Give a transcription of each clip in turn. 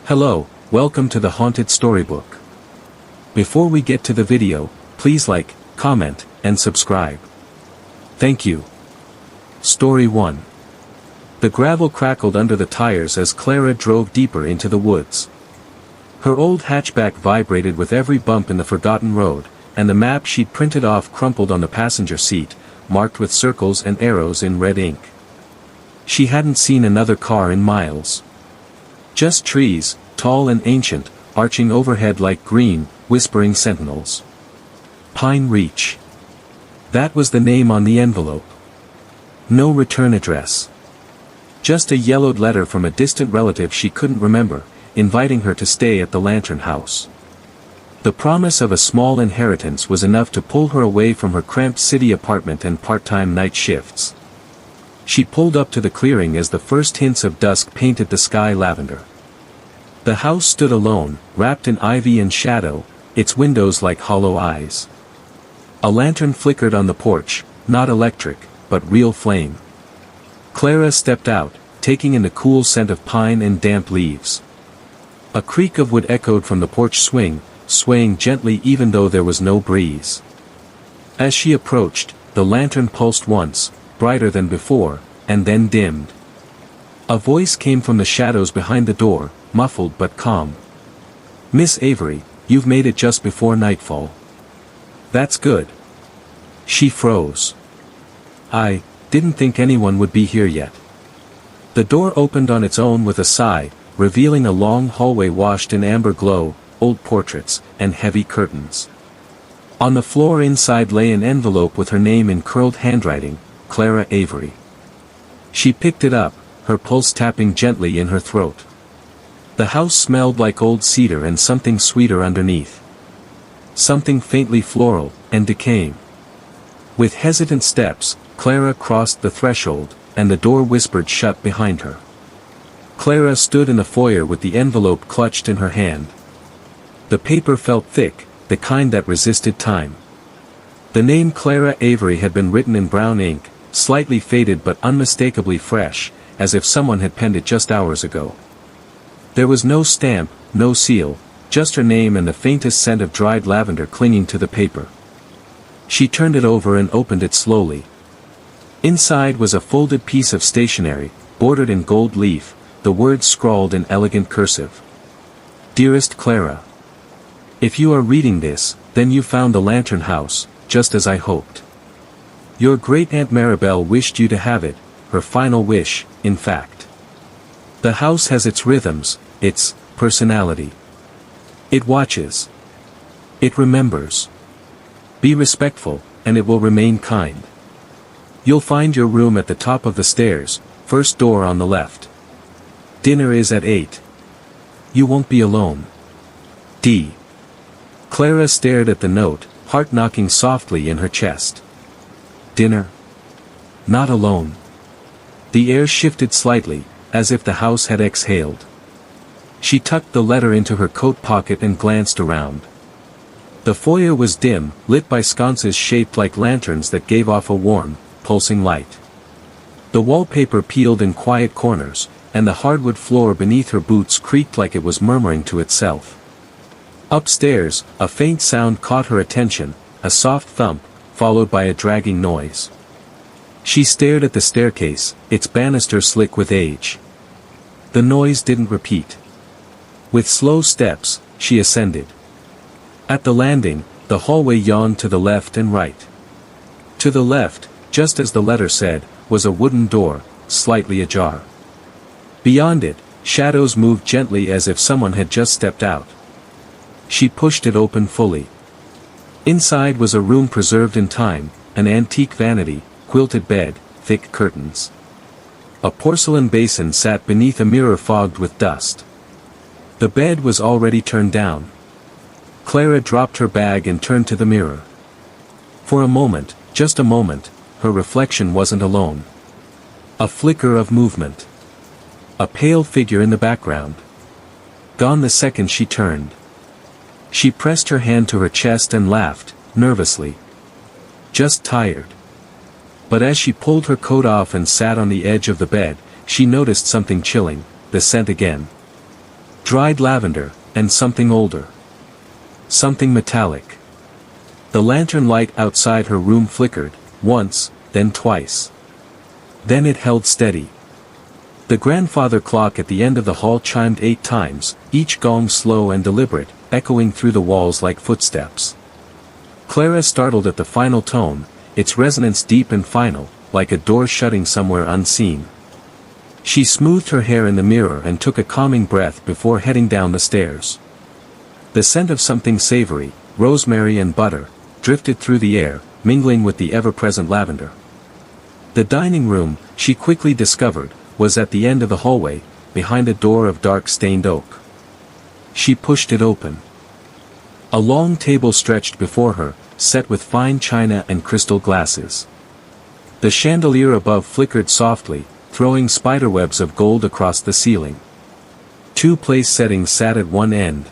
Hello, welcome to the Haunted Storybook. Before we get to the video, please like, comment, and subscribe. Thank you. Story 1. The gravel crackled under the tires as Clara drove deeper into the woods. Her old hatchback vibrated with every bump in the forgotten road, and the map she'd printed off crumpled on the passenger seat, marked with circles and arrows in red ink. She hadn't seen another car in miles. Just trees, tall and ancient, arching overhead like green, whispering sentinels. Pine Reach. That was the name on the envelope. No return address. Just a yellowed letter from a distant relative she couldn't remember, inviting her to stay at the Lantern House. The promise of a small inheritance was enough to pull her away from her cramped city apartment and part-time night shifts. She pulled up to the clearing as the first hints of dusk painted the sky lavender. The house stood alone, wrapped in ivy and shadow, its windows like hollow eyes. A lantern flickered on the porch, not electric, but real flame. Clara stepped out, taking in the cool scent of pine and damp leaves. A creak of wood echoed from the porch swing, swaying gently even though there was no breeze. As she approached, the lantern pulsed once, brighter than before, and then dimmed. A voice came from the shadows behind the door, muffled but calm. "Miss Avery, you've made it just before nightfall. That's good." She froze. "I didn't think anyone would be here yet." The door opened on its own with a sigh, revealing a long hallway washed in amber glow, old portraits, and heavy curtains. On the floor inside lay an envelope with her name in curled handwriting, Clara Avery. She picked it up, her pulse tapping gently in her throat. The house smelled like old cedar and something sweeter underneath. Something faintly floral, and decaying. With hesitant steps, Clara crossed the threshold, and the door whispered shut behind her. Clara stood in the foyer with the envelope clutched in her hand. The paper felt thick, the kind that resisted time. The name Clara Avery had been written in brown ink, slightly faded but unmistakably fresh, as if someone had penned it just hours ago. There was no stamp, no seal, just her name and the faintest scent of dried lavender clinging to the paper. She turned it over and opened it slowly. Inside was a folded piece of stationery, bordered in gold leaf, the words scrawled in elegant cursive. "Dearest Clara. If you are reading this, then you found the Lantern House, just as I hoped. Your great-aunt Maribel wished you to have it, her final wish, in fact. The house has its rhythms, its personality. It watches. It remembers. Be respectful, and it will remain kind. You'll find your room at the top of the stairs, first door on the left. Dinner is at 8. You won't be alone. D." Clara stared at the note, heart knocking softly in her chest. Dinner? Not alone. The air shifted slightly, as if the house had exhaled. She tucked the letter into her coat pocket and glanced around. The foyer was dim, lit by sconces shaped like lanterns that gave off a warm, pulsing light. The wallpaper peeled in quiet corners, and the hardwood floor beneath her boots creaked like it was murmuring to itself. Upstairs, a faint sound caught her attention, a soft thump, followed by a dragging noise. She stared at the staircase, its banister slick with age. The noise didn't repeat. With slow steps, she ascended. At the landing, the hallway yawned to the left and right. To the left, just as the letter said, was a wooden door, slightly ajar. Beyond it, shadows moved gently as if someone had just stepped out. She pushed it open fully. Inside was a room preserved in time, an antique vanity, quilted bed, thick curtains. A porcelain basin sat beneath a mirror fogged with dust. The bed was already turned down. Clara dropped her bag and turned to the mirror. For a moment, just a moment, her reflection wasn't alone. A flicker of movement. A pale figure in the background. Gone the second she turned. She pressed her hand to her chest and laughed, nervously. Just tired. But as she pulled her coat off and sat on the edge of the bed, she noticed something chilling, the scent again. Dried lavender, and something older. Something metallic. The lantern light outside her room flickered, once, then twice. Then it held steady. The grandfather clock at the end of the hall chimed 8 times, each gong slow and deliberate, echoing through the walls like footsteps. Clara startled at the final tone, its resonance deep and final, like a door shutting somewhere unseen. She smoothed her hair in the mirror and took a calming breath before heading down the stairs. The scent of something savory, rosemary and butter, drifted through the air, mingling with the ever-present lavender. The dining room, she quickly discovered, was at the end of the hallway, behind a door of dark stained oak. She pushed it open. A long table stretched before her, set with fine china and crystal glasses. The chandelier above flickered softly, throwing spiderwebs of gold across the ceiling. 2 place settings sat at one end.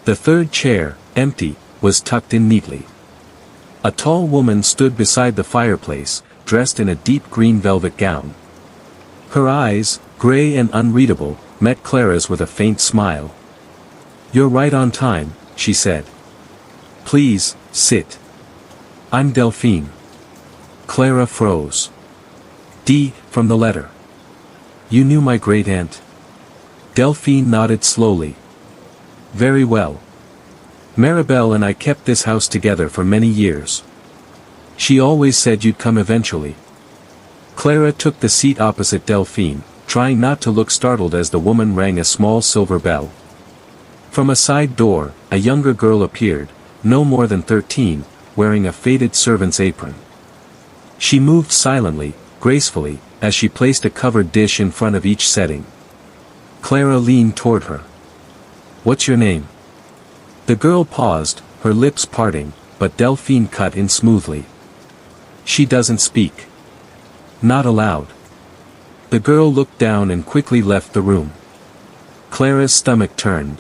The third chair, empty, was tucked in neatly. A tall woman stood beside the fireplace, dressed in a deep green velvet gown. Her eyes, gray and unreadable, met Clara's with a faint smile. "You're right on time," she said. "Please, sit. I'm Delphine." Clara froze. "D, from the letter. You knew my great-aunt?" Delphine nodded slowly. "Very well. Maribel and I kept this house together for many years. She always said you'd come eventually." Clara took the seat opposite Delphine, trying not to look startled as the woman rang a small silver bell. From a side door, a younger girl appeared, no more than 13, wearing a faded servant's apron. She moved silently, gracefully, as she placed a covered dish in front of each setting. Clara leaned toward her. "What's your name?" The girl paused, her lips parting, but Delphine cut in smoothly. "She doesn't speak. Not allowed." The girl looked down and quickly left the room. Clara's stomach turned.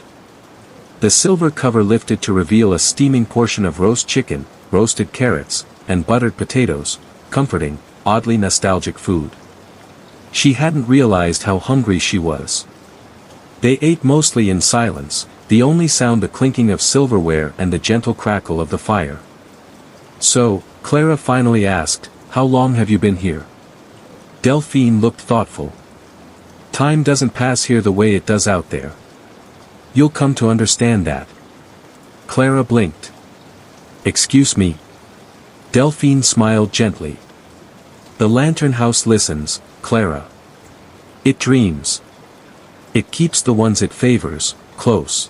The silver cover lifted to reveal a steaming portion of roast chicken, roasted carrots, and buttered potatoes, comforting, oddly nostalgic food. She hadn't realized how hungry she was. They ate mostly in silence, the only sound the clinking of silverware and the gentle crackle of the fire. "So," Clara finally asked, "how long have you been here?" Delphine looked thoughtful. "Time doesn't pass here the way it does out there. You'll come to understand that." Clara blinked. "Excuse me." Delphine smiled gently. "The lantern house listens, Clara. It dreams. It keeps the ones it favors, close."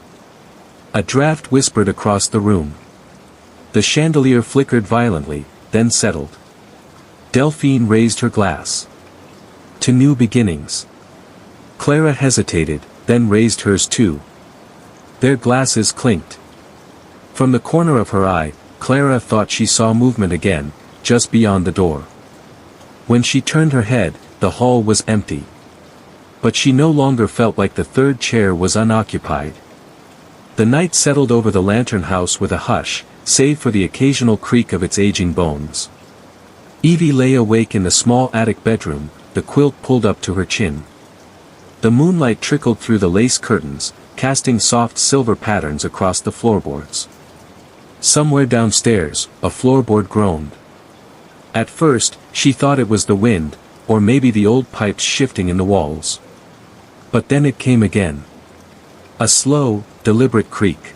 A draft whispered across the room. The chandelier flickered violently, then settled. Delphine raised her glass. "To new beginnings." Clara hesitated, then raised hers too. Their glasses clinked. From the corner of her eye, Clara thought she saw movement again, just beyond the door. When she turned her head, the hall was empty. But she no longer felt like the third chair was unoccupied. The night settled over the lantern house with a hush, save for the occasional creak of its aging bones. Evie lay awake in the small attic bedroom, the quilt pulled up to her chin. The moonlight trickled through the lace curtains, casting soft silver patterns across the floorboards. Somewhere downstairs, a floorboard groaned. At first, she thought it was the wind, or maybe the old pipes shifting in the walls. But then it came again. A slow, deliberate creak.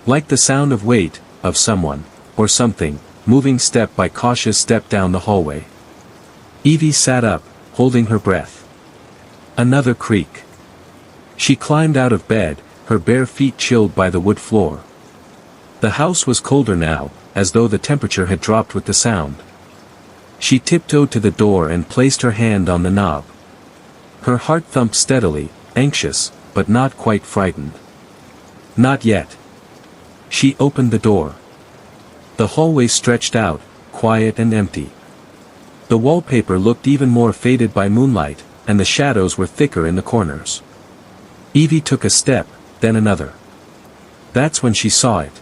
Like the sound of weight, of someone, or something, moving step by cautious step down the hallway. Evie sat up, holding her breath. Another creak. She climbed out of bed, her bare feet chilled by the wood floor. The house was colder now, as though the temperature had dropped with the sound. She tiptoed to the door and placed her hand on the knob. Her heart thumped steadily, anxious, but not quite frightened. Not yet. She opened the door. The hallway stretched out, quiet and empty. The wallpaper looked even more faded by moonlight, and the shadows were thicker in the corners. Evie took a step, then another. That's when she saw it.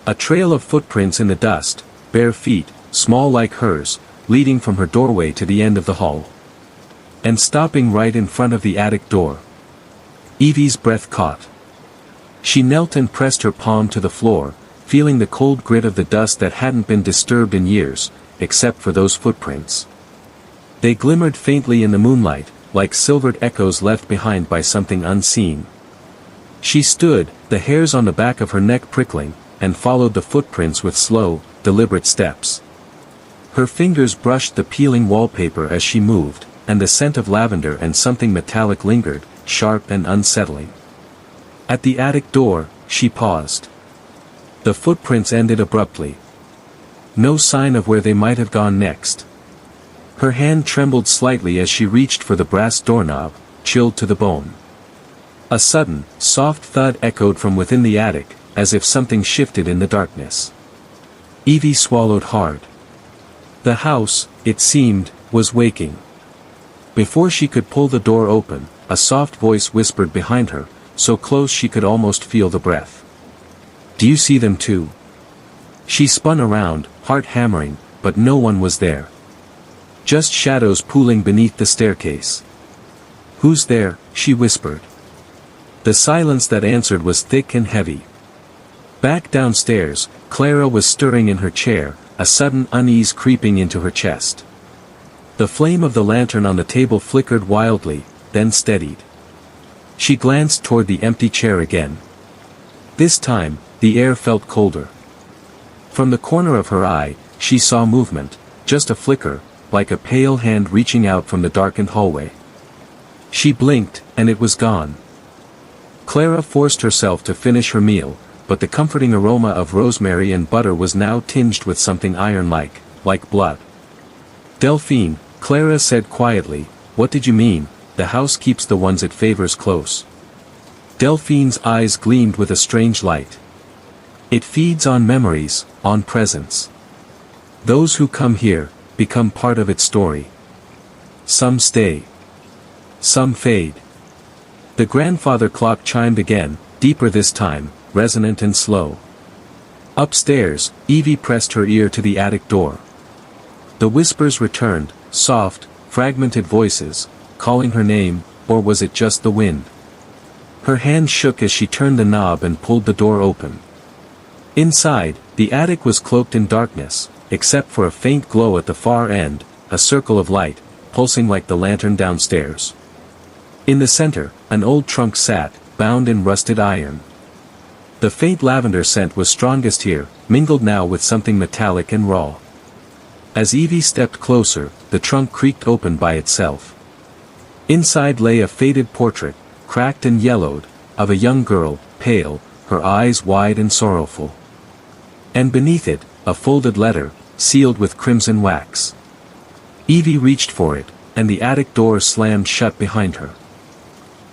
A trail of footprints in the dust, bare feet, small like hers, leading from her doorway to the end of the hall. And stopping right in front of the attic door. Evie's breath caught. She knelt and pressed her palm to the floor, feeling the cold grit of the dust that hadn't been disturbed in years, except for those footprints. They glimmered faintly in the moonlight, like silvered echoes left behind by something unseen. She stood, the hairs on the back of her neck prickling, and followed the footprints with slow, deliberate steps. Her fingers brushed the peeling wallpaper as she moved, and the scent of lavender and something metallic lingered, sharp and unsettling. At the attic door, she paused. The footprints ended abruptly. No sign of where they might have gone next. Her hand trembled slightly as she reached for the brass doorknob, chilled to the bone. A sudden, soft thud echoed from within the attic, as if something shifted in the darkness. Evie swallowed hard. The house, it seemed, was waking. Before she could pull the door open, a soft voice whispered behind her, so close she could almost feel the breath. "Do you see them too?" She spun around, heart hammering, but no one was there. Just shadows pooling beneath the staircase. "Who's there?" she whispered. The silence that answered was thick and heavy. Back downstairs, Clara was stirring in her chair, a sudden unease creeping into her chest. The flame of the lantern on the table flickered wildly, then steadied. She glanced toward the empty chair again. This time, the air felt colder. From the corner of her eye, she saw movement, just a flicker, like a pale hand reaching out from the darkened hallway. She blinked, and it was gone. Clara forced herself to finish her meal, but the comforting aroma of rosemary and butter was now tinged with something iron-like, like blood. "Delphine," Clara said quietly, "what did you mean? The house keeps the ones it favors close." Delphine's eyes gleamed with a strange light. "It feeds on memories, on presence. Those who come here, become part of its story. Some stay. Some fade." The grandfather clock chimed again, deeper this time, resonant and slow. Upstairs, Evie pressed her ear to the attic door. The whispers returned, soft, fragmented voices, calling her name, or was it just the wind? Her hand shook as she turned the knob and pulled the door open. Inside, the attic was cloaked in darkness, except for a faint glow at the far end, a circle of light, pulsing like the lantern downstairs. In the center, an old trunk sat, bound in rusted iron. The faint lavender scent was strongest here, mingled now with something metallic and raw. As Evie stepped closer, the trunk creaked open by itself. Inside lay a faded portrait, cracked and yellowed, of a young girl, pale, her eyes wide and sorrowful. And beneath it, a folded letter, sealed with crimson wax. Evie reached for it, and the attic door slammed shut behind her.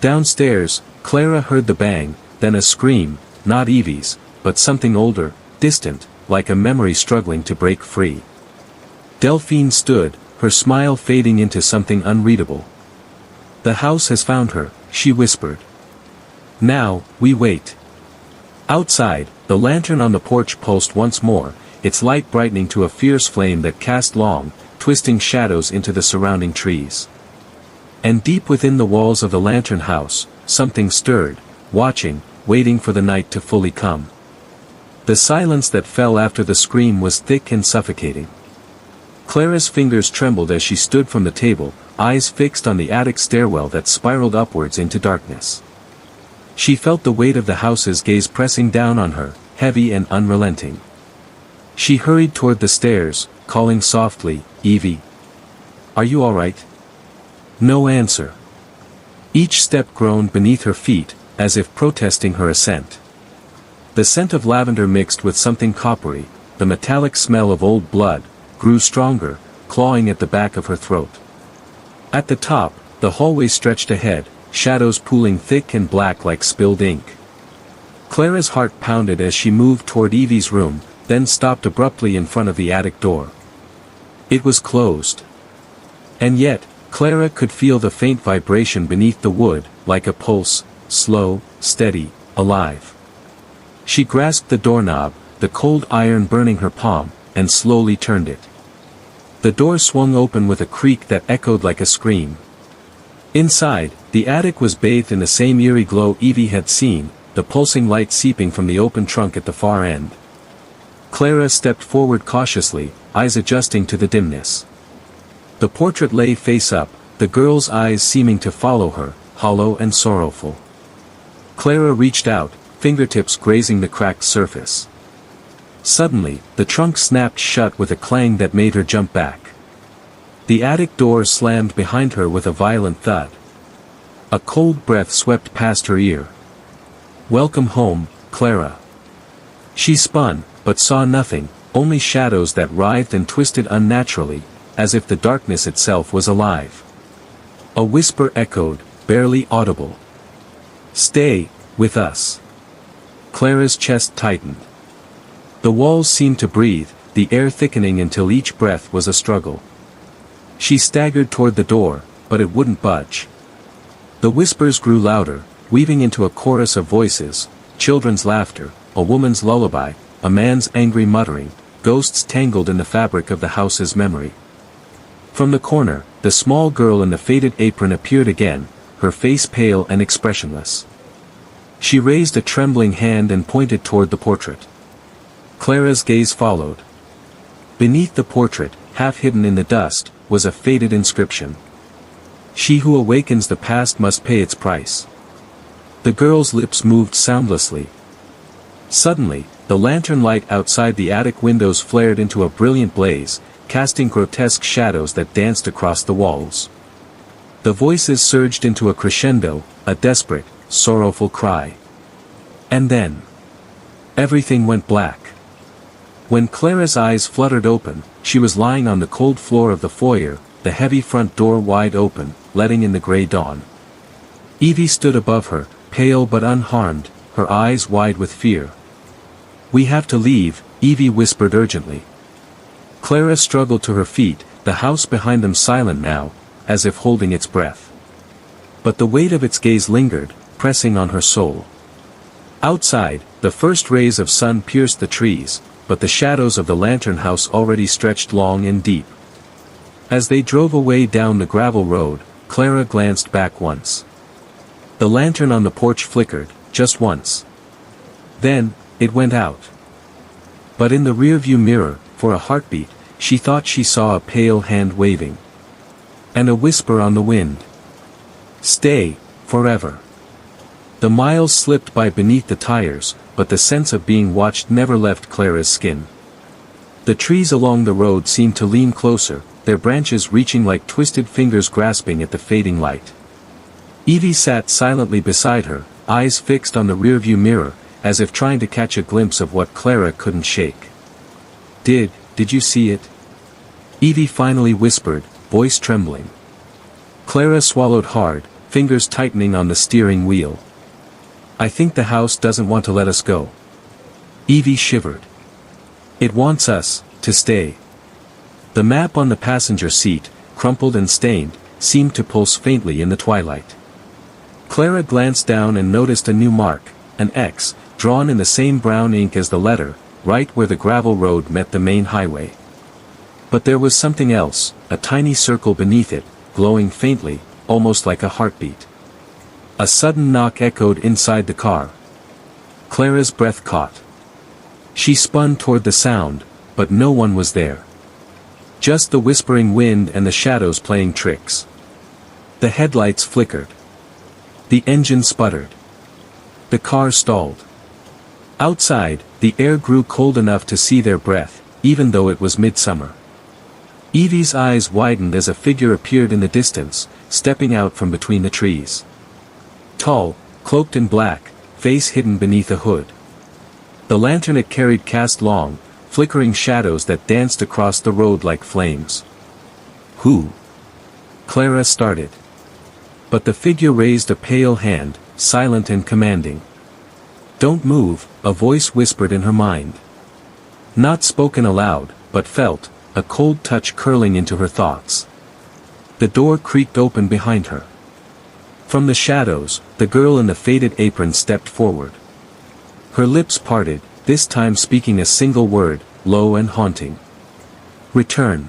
Downstairs, Clara heard the bang, then a scream, not Evie's, but something older, distant, like a memory struggling to break free. Delphine stood, her smile fading into something unreadable. "The house has found her," she whispered. "Now, we wait." Outside, the lantern on the porch pulsed once more, its light brightening to a fierce flame that cast long, twisting shadows into the surrounding trees. And deep within the walls of the lantern house, something stirred, watching, waiting for the night to fully come. The silence that fell after the scream was thick and suffocating. Clara's fingers trembled as she stood from the table, eyes fixed on the attic stairwell that spiraled upwards into darkness. She felt the weight of the house's gaze pressing down on her, heavy and unrelenting. She hurried toward the stairs, calling softly, "Evie. Are you all right?" No answer. Each step groaned beneath her feet, as if protesting her ascent. The scent of lavender mixed with something coppery, the metallic smell of old blood, grew stronger, clawing at the back of her throat. At the top, the hallway stretched ahead, shadows pooling thick and black like spilled ink. Clara's heart pounded as she moved toward Evie's room, then stopped abruptly in front of the attic door. It was closed. And yet, Clara could feel the faint vibration beneath the wood, like a pulse, slow, steady, alive. She grasped the doorknob, the cold iron burning her palm, and slowly turned it. The door swung open with a creak that echoed like a scream. Inside, The attic was bathed in the same eerie glow Evie had seen, the pulsing light seeping from the open trunk at the far end. Clara stepped forward cautiously, eyes adjusting to the dimness. The portrait lay face up, the girl's eyes seeming to follow her, hollow and sorrowful. Clara reached out, fingertips grazing the cracked surface. Suddenly, the trunk snapped shut with a clang that made her jump back. The attic door slammed behind her with a violent thud. A cold breath swept past her ear. "Welcome home, Clara." She spun, but saw nothing, only shadows that writhed and twisted unnaturally, as if the darkness itself was alive. A whisper echoed, barely audible. "Stay, with us." Clara's chest tightened. The walls seemed to breathe, the air thickening until each breath was a struggle. She staggered toward the door, but it wouldn't budge. The whispers grew louder, weaving into a chorus of voices, children's laughter, a woman's lullaby, a man's angry muttering, ghosts tangled in the fabric of the house's memory. From the corner, the small girl in the faded apron appeared again, her face pale and expressionless. She raised a trembling hand and pointed toward the portrait. Clara's gaze followed. Beneath the portrait, half hidden in the dust, was a faded inscription. "She who awakens the past must pay its price." The girl's lips moved soundlessly. Suddenly, the lantern light outside the attic windows flared into a brilliant blaze, casting grotesque shadows that danced across the walls. The voices surged into a crescendo, a desperate, sorrowful cry. And then, everything went black. When Clara's eyes fluttered open, she was lying on the cold floor of the foyer, the heavy front door wide open, letting in the gray dawn. Evie stood above her, pale but unharmed, her eyes wide with fear. "We have to leave," Evie whispered urgently. Clara struggled to her feet, the house behind them silent now, as if holding its breath. But the weight of its gaze lingered, pressing on her soul. Outside, the first rays of sun pierced the trees, but the shadows of the lantern house already stretched long and deep. As they drove away down the gravel road, Clara glanced back once. The lantern on the porch flickered, just once. Then, it went out. But in the rearview mirror, for a heartbeat, she thought she saw a pale hand waving. And a whisper on the wind. "Stay, forever." The miles slipped by beneath the tires, but the sense of being watched never left Clara's skin. The trees along the road seemed to lean closer, their branches reaching like twisted fingers grasping at the fading light. Evie sat silently beside her, eyes fixed on the rearview mirror, as if trying to catch a glimpse of what Clara couldn't shake. Did you see it?" Evie finally whispered, voice trembling. Clara swallowed hard, fingers tightening on the steering wheel. "I think the house doesn't want to let us go." Evie shivered. "It wants us to stay." The map on the passenger seat, crumpled and stained, seemed to pulse faintly in the twilight. Clara glanced down and noticed a new mark, an X, drawn in the same brown ink as the letter, right where the gravel road met the main highway. But there was something else, a tiny circle beneath it, glowing faintly, almost like a heartbeat. A sudden knock echoed inside the car. Clara's breath caught. She spun toward the sound, but no one was there. Just the whispering wind and the shadows playing tricks. The headlights flickered. The engine sputtered. The car stalled. Outside, the air grew cold enough to see their breath, even though it was midsummer. Evie's eyes widened as a figure appeared in the distance, stepping out from between the trees. Tall, cloaked in black, face hidden beneath a hood. The lantern it carried cast long, flickering shadows that danced across the road like flames. "Who?" Clara started. But the figure raised a pale hand, silent and commanding. "Don't move," a voice whispered in her mind. Not spoken aloud, but felt, a cold touch curling into her thoughts. The door creaked open behind her. From the shadows, the girl in the faded apron stepped forward. Her lips parted, this time speaking a single word, low and haunting. "Return."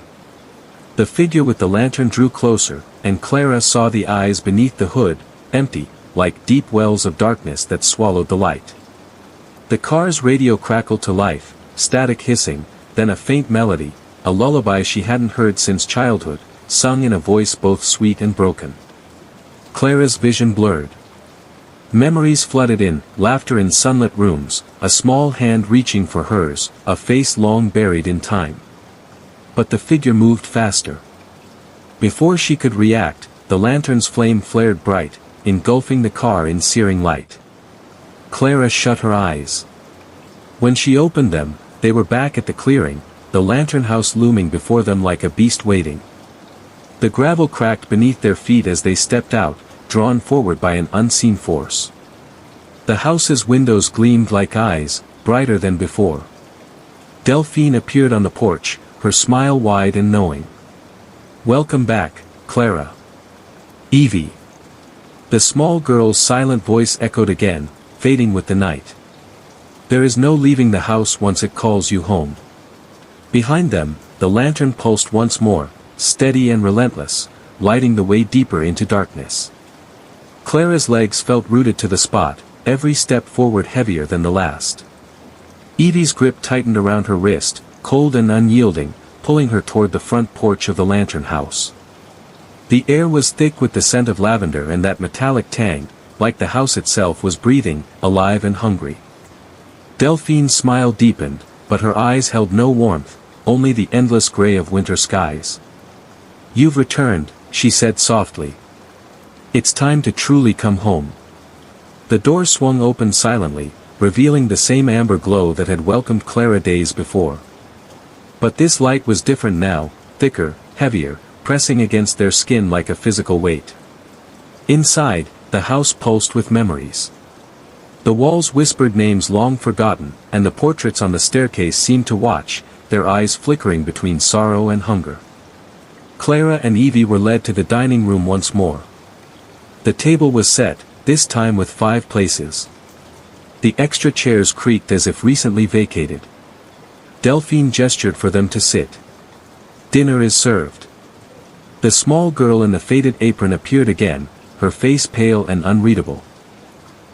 The figure with the lantern drew closer, and Clara saw the eyes beneath the hood, empty, like deep wells of darkness that swallowed the light. The car's radio crackled to life, static hissing, then a faint melody, a lullaby she hadn't heard since childhood, sung in a voice both sweet and broken. Clara's vision blurred. Memories flooded in, laughter in sunlit rooms, a small hand reaching for hers, a face long buried in time. But the figure moved faster. Before she could react, the lantern's flame flared bright, engulfing the car in searing light. Clara shut her eyes. When she opened them, they were back at the clearing, the lantern house looming before them like a beast waiting. The gravel cracked beneath their feet as they stepped out, drawn forward by an unseen force. The house's windows gleamed like eyes, brighter than before. Delphine appeared on the porch, her smile wide and knowing. "Welcome back, Clara." "Evie." The small girl's silent voice echoed again, fading with the night. "There is no leaving the house once it calls you home." Behind them, the lantern pulsed once more, steady and relentless, lighting the way deeper into darkness. Clara's legs felt rooted to the spot, every step forward heavier than the last. Evie's grip tightened around her wrist, cold and unyielding, pulling her toward the front porch of the lantern house. The air was thick with the scent of lavender and that metallic tang, like the house itself was breathing, alive and hungry. Delphine's smile deepened, but her eyes held no warmth, only the endless gray of winter skies. "You've returned," she said softly. "It's time to truly come home." The door swung open silently, revealing the same amber glow that had welcomed Clara days before. But this light was different now, thicker, heavier, pressing against their skin like a physical weight. Inside, the house pulsed with memories. The walls whispered names long forgotten, and the portraits on the staircase seemed to watch, their eyes flickering between sorrow and hunger. Clara and Evie were led to the dining room once more. The table was set, this time with 5 places. The extra chairs creaked as if recently vacated. Delphine gestured for them to sit. "Dinner is served." The small girl in the faded apron appeared again, her face pale and unreadable.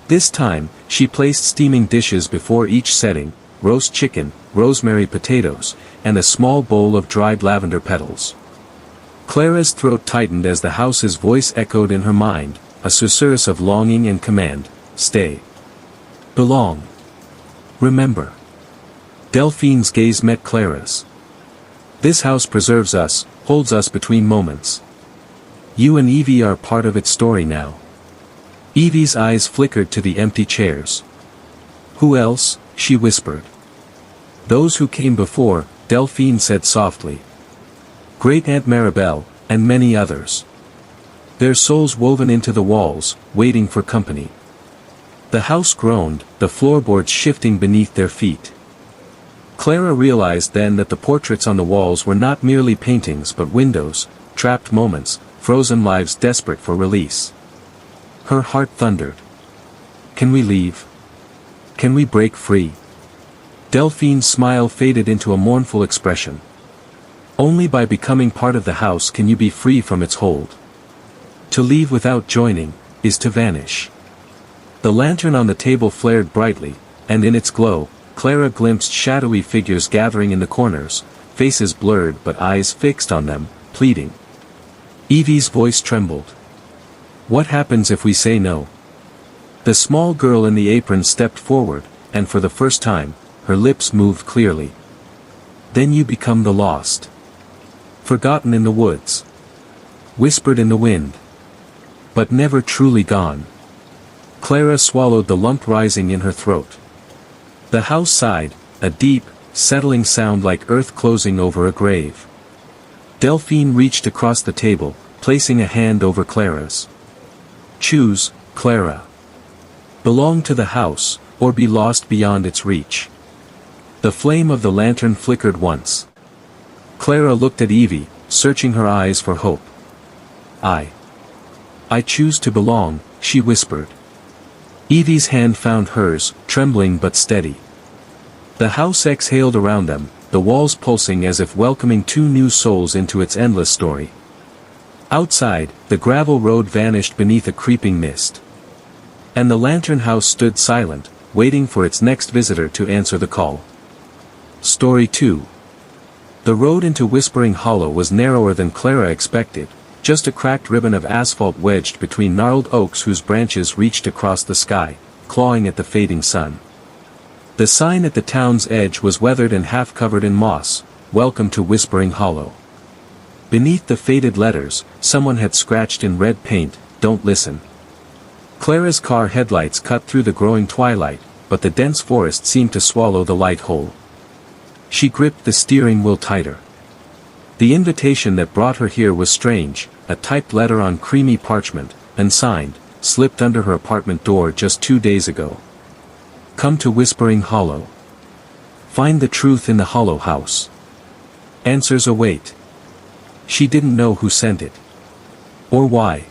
This time, she placed steaming dishes before each setting, roast chicken, rosemary potatoes, and a small bowl of dried lavender petals. Clara's throat tightened as the house's voice echoed in her mind, a susurrus of longing and command. "Stay. Belong. Remember." Delphine's gaze met Clara's. "This house preserves us, holds us between moments. You and Evie are part of its story now." Evie's eyes flickered to the empty chairs. "Who else?" she whispered. "Those who came before," Delphine said softly. "Great Aunt Maribel, and many others. Their souls woven into the walls, waiting for company." The house groaned, the floorboards shifting beneath their feet. Clara realized then that the portraits on the walls were not merely paintings but windows, trapped moments, frozen lives desperate for release. Her heart thundered. "Can we leave? Can we break free?" Delphine's smile faded into a mournful expression. "Only by becoming part of the house can you be free from its hold. To leave without joining, is to vanish." The lantern on the table flared brightly, and in its glow, Clara glimpsed shadowy figures gathering in the corners, faces blurred but eyes fixed on them, pleading. Evie's voice trembled. "What happens if we say no?" The small girl in the apron stepped forward, and for the first time, her lips moved clearly. "Then you become the lost. Forgotten in the woods. Whispered in the wind. But never truly gone." Clara swallowed the lump rising in her throat. The house sighed, a deep, settling sound like earth closing over a grave. Delphine reached across the table, placing a hand over Clara's. "Choose, Clara. Belong to the house, or be lost beyond its reach." The flame of the lantern flickered once. Clara looked at Evie, searching her eyes for hope. I choose to belong," she whispered. Evie's hand found hers, trembling but steady. The house exhaled around them, the walls pulsing as if welcoming 2 new souls into its endless story. Outside, the gravel road vanished beneath a creeping mist. And the lantern house stood silent, waiting for its next visitor to answer the call. Story 2. The road into Whispering Hollow was narrower than Clara expected, just a cracked ribbon of asphalt wedged between gnarled oaks whose branches reached across the sky, clawing at the fading sun. The sign at the town's edge was weathered and half covered in moss, "Welcome to Whispering Hollow." Beneath the faded letters, someone had scratched in red paint, "Don't listen." Clara's car headlights cut through the growing twilight, but the dense forest seemed to swallow the light whole. She gripped the steering wheel tighter. The invitation that brought her here was strange, a typed letter on creamy parchment, unsigned, slipped under her apartment door just 2 days ago. Come to Whispering Hollow. Find the truth in the Hollow House. Answers await. She didn't know who sent it. Or why.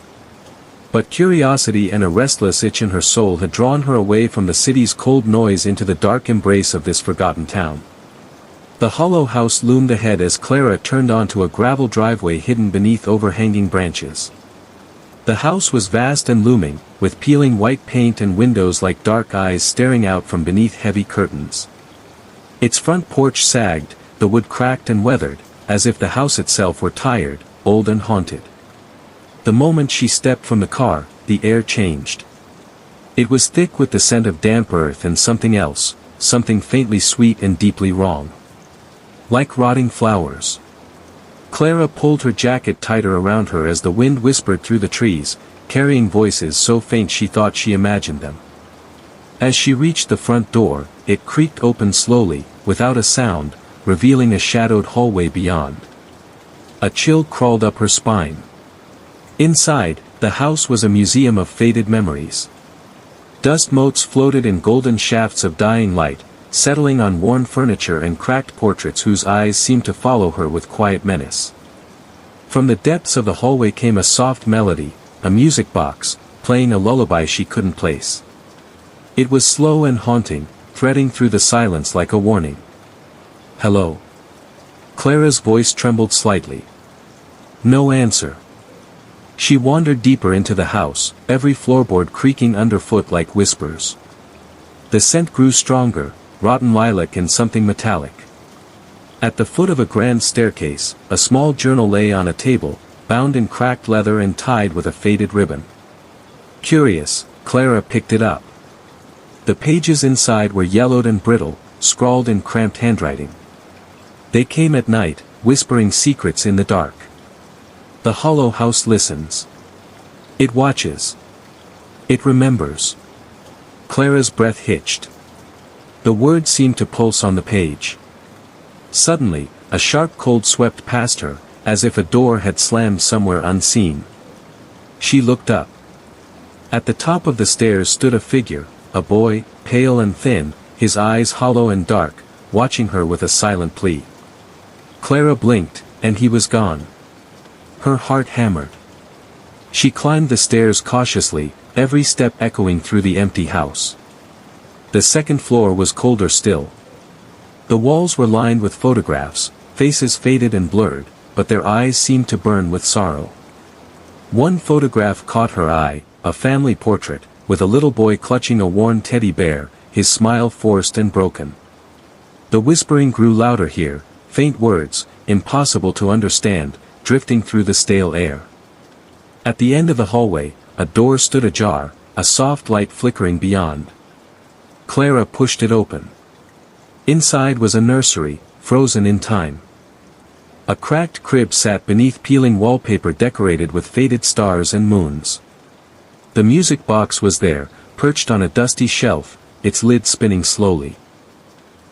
But curiosity and a restless itch in her soul had drawn her away from the city's cold noise into the dark embrace of this forgotten town. The Hollow House loomed ahead as Clara turned onto a gravel driveway hidden beneath overhanging branches. The house was vast and looming, with peeling white paint and windows like dark eyes staring out from beneath heavy curtains. Its front porch sagged, the wood cracked and weathered, as if the house itself were tired, old and haunted. The moment she stepped from the car, the air changed. It was thick with the scent of damp earth and something else, something faintly sweet and deeply wrong. Like rotting flowers. Clara pulled her jacket tighter around her as the wind whispered through the trees, carrying voices so faint she thought she imagined them. As she reached the front door, it creaked open slowly, without a sound, revealing a shadowed hallway beyond. A chill crawled up her spine. Inside, the house was a museum of faded memories. Dust motes floated in golden shafts of dying light, settling on worn furniture and cracked portraits whose eyes seemed to follow her with quiet menace. From the depths of the hallway came a soft melody, a music box, playing a lullaby she couldn't place. It was slow and haunting, threading through the silence like a warning. "Hello." Clara's voice trembled slightly. No answer. She wandered deeper into the house, every floorboard creaking underfoot like whispers. The scent grew stronger, rotten lilac and something metallic. At the foot of a grand staircase, a small journal lay on a table, bound in cracked leather and tied with a faded ribbon. Curious, Clara picked it up. The pages inside were yellowed and brittle, scrawled in cramped handwriting. They came at night, whispering secrets in the dark. The Hollow House listens. It watches. It remembers. Clara's breath hitched. The words seemed to pulse on the page. Suddenly, a sharp cold swept past her, as if a door had slammed somewhere unseen. She looked up. At the top of the stairs stood a figure, a boy, pale and thin, his eyes hollow and dark, watching her with a silent plea. Clara blinked, and he was gone. Her heart hammered. She climbed the stairs cautiously, every step echoing through the empty house. The second floor was colder still. The walls were lined with photographs, faces faded and blurred, but their eyes seemed to burn with sorrow. One photograph caught her eye, a family portrait, with a little boy clutching a worn teddy bear, his smile forced and broken. The whispering grew louder here, faint words, impossible to understand, drifting through the stale air. At the end of the hallway, a door stood ajar, a soft light flickering beyond. Clara pushed it open. Inside was a nursery, frozen in time. A cracked crib sat beneath peeling wallpaper decorated with faded stars and moons. The music box was there, perched on a dusty shelf, its lid spinning slowly.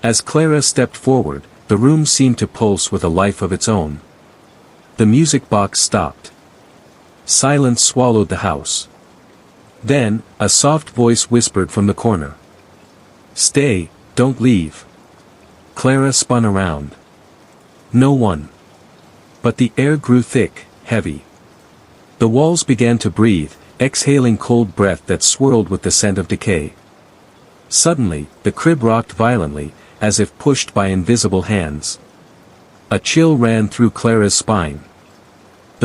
As Clara stepped forward, the room seemed to pulse with a life of its own. The music box stopped. Silence swallowed the house. Then, a soft voice whispered from the corner. "Stay, don't leave." Clara spun around. No one. But the air grew thick, heavy. The walls began to breathe, exhaling cold breath that swirled with the scent of decay. Suddenly, the crib rocked violently, as if pushed by invisible hands. A chill ran through Clara's spine.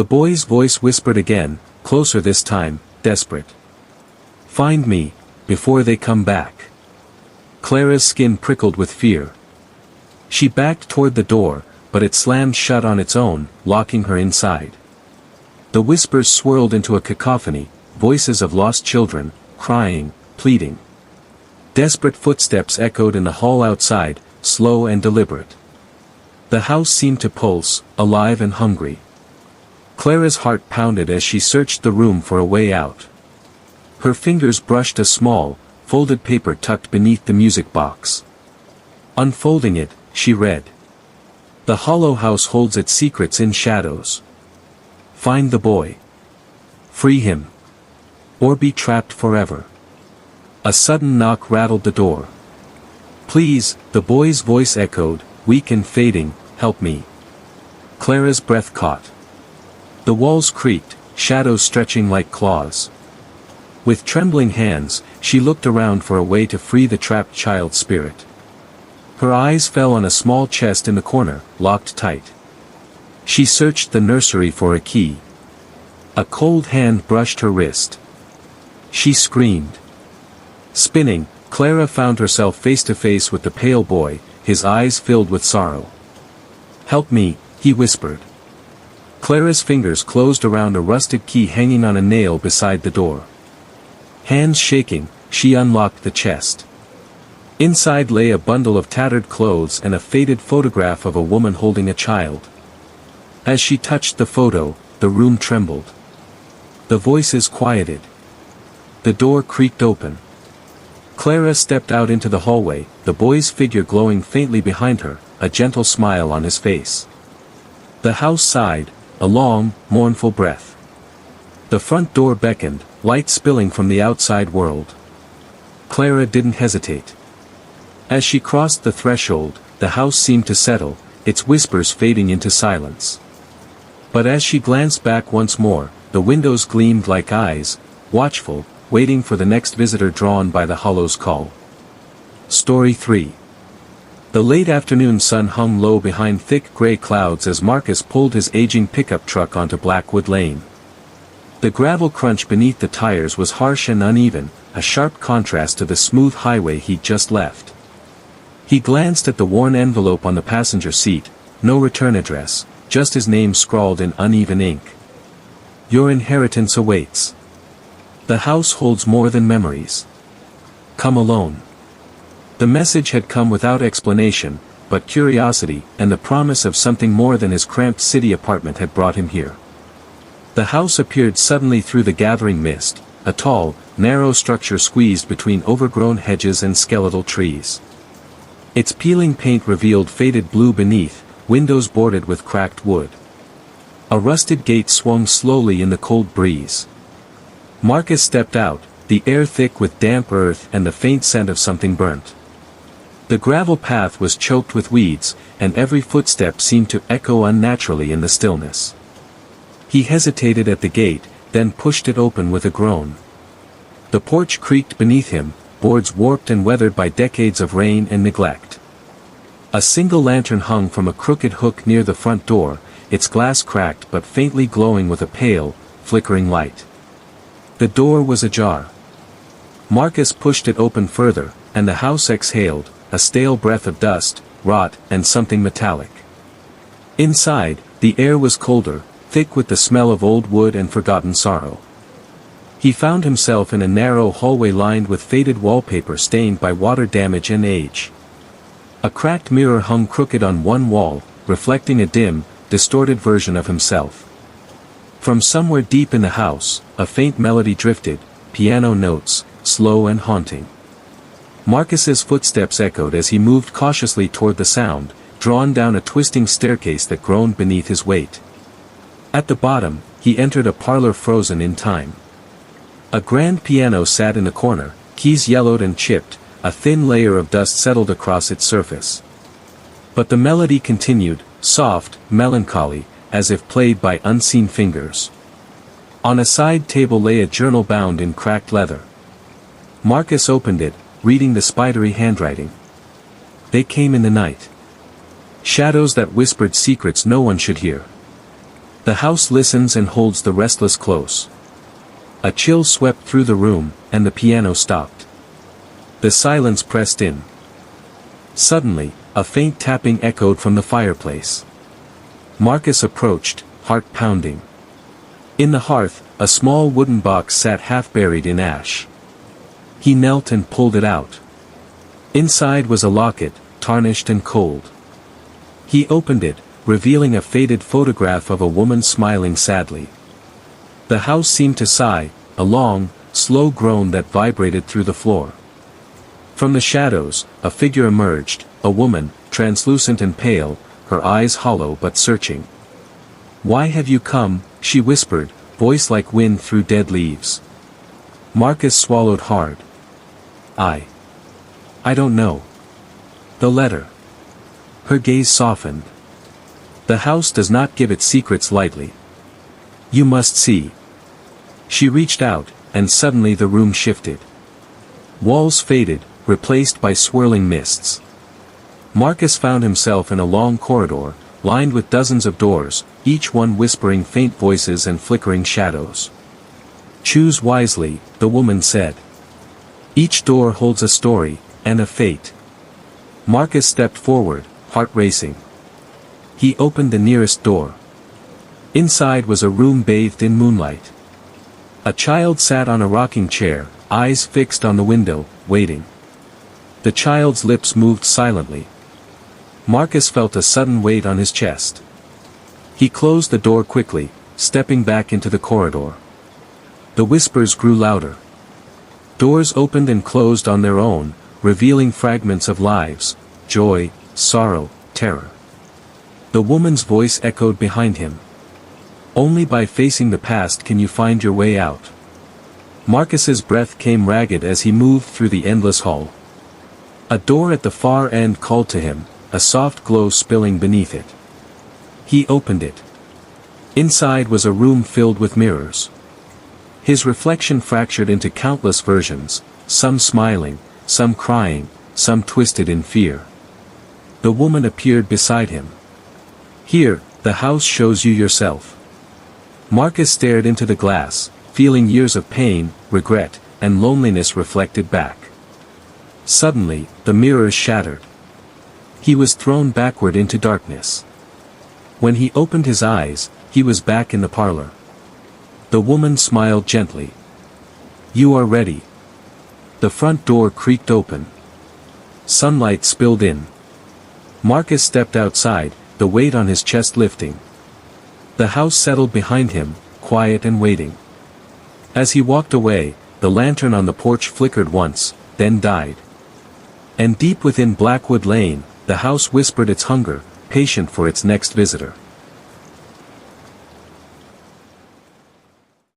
The boy's voice whispered again, closer this time, desperate. Find me, before they come back. Clara's skin prickled with fear. She backed toward the door, but it slammed shut on its own, locking her inside. The whispers swirled into a cacophony, voices of lost children, crying, pleading. Desperate footsteps echoed in the hall outside, slow and deliberate. The house seemed to pulse, alive and hungry. Clara's heart pounded as she searched the room for a way out. Her fingers brushed a small, folded paper tucked beneath the music box. Unfolding it, she read. The hollow house holds its secrets in shadows. Find the boy. Free him. Or be trapped forever. A sudden knock rattled the door. Please, the boy's voice echoed, weak and fading, help me. Clara's breath caught. The walls creaked, shadows stretching like claws. With trembling hands, she looked around for a way to free the trapped child's spirit. Her eyes fell on a small chest in the corner, locked tight. She searched the nursery for a key. A cold hand brushed her wrist. She screamed. Spinning, Clara found herself face to face with the pale boy, his eyes filled with sorrow. Help me, he whispered. Clara's fingers closed around a rusted key hanging on a nail beside the door. Hands shaking, she unlocked the chest. Inside lay a bundle of tattered clothes and a faded photograph of a woman holding a child. As she touched the photo, the room trembled. The voices quieted. The door creaked open. Clara stepped out into the hallway, the boy's figure glowing faintly behind her, a gentle smile on his face. The house sighed, a long, mournful breath. The front door beckoned, light spilling from the outside world. Clara didn't hesitate. As she crossed the threshold, the house seemed to settle, its whispers fading into silence. But as she glanced back once more, the windows gleamed like eyes, watchful, waiting for the next visitor drawn by the hollow's call. Story 3. The late afternoon sun hung low behind thick gray clouds as Marcus pulled his aging pickup truck onto Blackwood Lane. The gravel crunch beneath the tires was harsh and uneven, a sharp contrast to the smooth highway he'd just left. He glanced at the worn envelope on the passenger seat, no return address, just his name scrawled in uneven ink. Your inheritance awaits. The house holds more than memories. Come alone. The message had come without explanation, but curiosity and the promise of something more than his cramped city apartment had brought him here. The house appeared suddenly through the gathering mist, a tall, narrow structure squeezed between overgrown hedges and skeletal trees. Its peeling paint revealed faded blue beneath, windows boarded with cracked wood. A rusted gate swung slowly in the cold breeze. Marcus stepped out, the air thick with damp earth and the faint scent of something burnt. The gravel path was choked with weeds, and every footstep seemed to echo unnaturally in the stillness. He hesitated at the gate, then pushed it open with a groan. The porch creaked beneath him, boards warped and weathered by decades of rain and neglect. A single lantern hung from a crooked hook near the front door, its glass cracked but faintly glowing with a pale, flickering light. The door was ajar. Marcus pushed it open further, and the house exhaled, a stale breath of dust, rot, and something metallic. Inside, the air was colder, thick with the smell of old wood and forgotten sorrow. He found himself in a narrow hallway lined with faded wallpaper stained by water damage and age. A cracked mirror hung crooked on one wall, reflecting a dim, distorted version of himself. From somewhere deep in the house, a faint melody drifted, piano notes, slow and haunting. Marcus's footsteps echoed as he moved cautiously toward the sound, drawn down a twisting staircase that groaned beneath his weight. At the bottom, he entered a parlor frozen in time. A grand piano sat in a corner, keys yellowed and chipped, a thin layer of dust settled across its surface. But the melody continued, soft, melancholy, as if played by unseen fingers. On a side table lay a journal bound in cracked leather. Marcus opened it, reading the spidery handwriting. They came in the night. Shadows that whispered secrets no one should hear. The house listens and holds the restless close. A chill swept through the room, and the piano stopped. The silence pressed in. Suddenly, a faint tapping echoed from the fireplace. Marcus approached, heart pounding. In the hearth, a small wooden box sat half buried in ash. He knelt and pulled it out. Inside was a locket, tarnished and cold. He opened it, revealing a faded photograph of a woman smiling sadly. The house seemed to sigh, a long, slow groan that vibrated through the floor. From the shadows, a figure emerged, a woman, translucent and pale, her eyes hollow but searching. "Why have you come?" she whispered, voice like wind through dead leaves. Marcus swallowed hard. I don't know. The letter. Her gaze softened. The house does not give its secrets lightly. You must see. She reached out, and suddenly the room shifted. Walls faded, replaced by swirling mists. Marcus found himself in a long corridor, lined with dozens of doors, each one whispering faint voices and flickering shadows. "Choose wisely," the woman said. "Each door holds a story, and a fate." Marcus stepped forward, heart racing. He opened the nearest door. Inside was a room bathed in moonlight. A child sat on a rocking chair, eyes fixed on the window, waiting. The child's lips moved silently. Marcus felt a sudden weight on his chest. He closed the door quickly, stepping back into the corridor. The whispers grew louder. Doors opened and closed on their own, revealing fragments of lives, joy, sorrow, terror. The woman's voice echoed behind him. "Only by facing the past can you find your way out." Marcus's breath came ragged as he moved through the endless hall. A door at the far end called to him, a soft glow spilling beneath it. He opened it. Inside was a room filled with mirrors. His reflection fractured into countless versions, some smiling, some crying, some twisted in fear. The woman appeared beside him. "Here, the house shows you yourself." Marcus stared into the glass, feeling years of pain, regret, and loneliness reflected back. Suddenly, the mirrors shattered. He was thrown backward into darkness. When he opened his eyes, he was back in the parlor. The woman smiled gently. "You are ready." The front door creaked open. Sunlight spilled in. Marcus stepped outside, the weight on his chest lifting. The house settled behind him, quiet and waiting. As he walked away, the lantern on the porch flickered once, then died. And deep within Blackwood Lane, the house whispered its hunger, patient for its next visitor.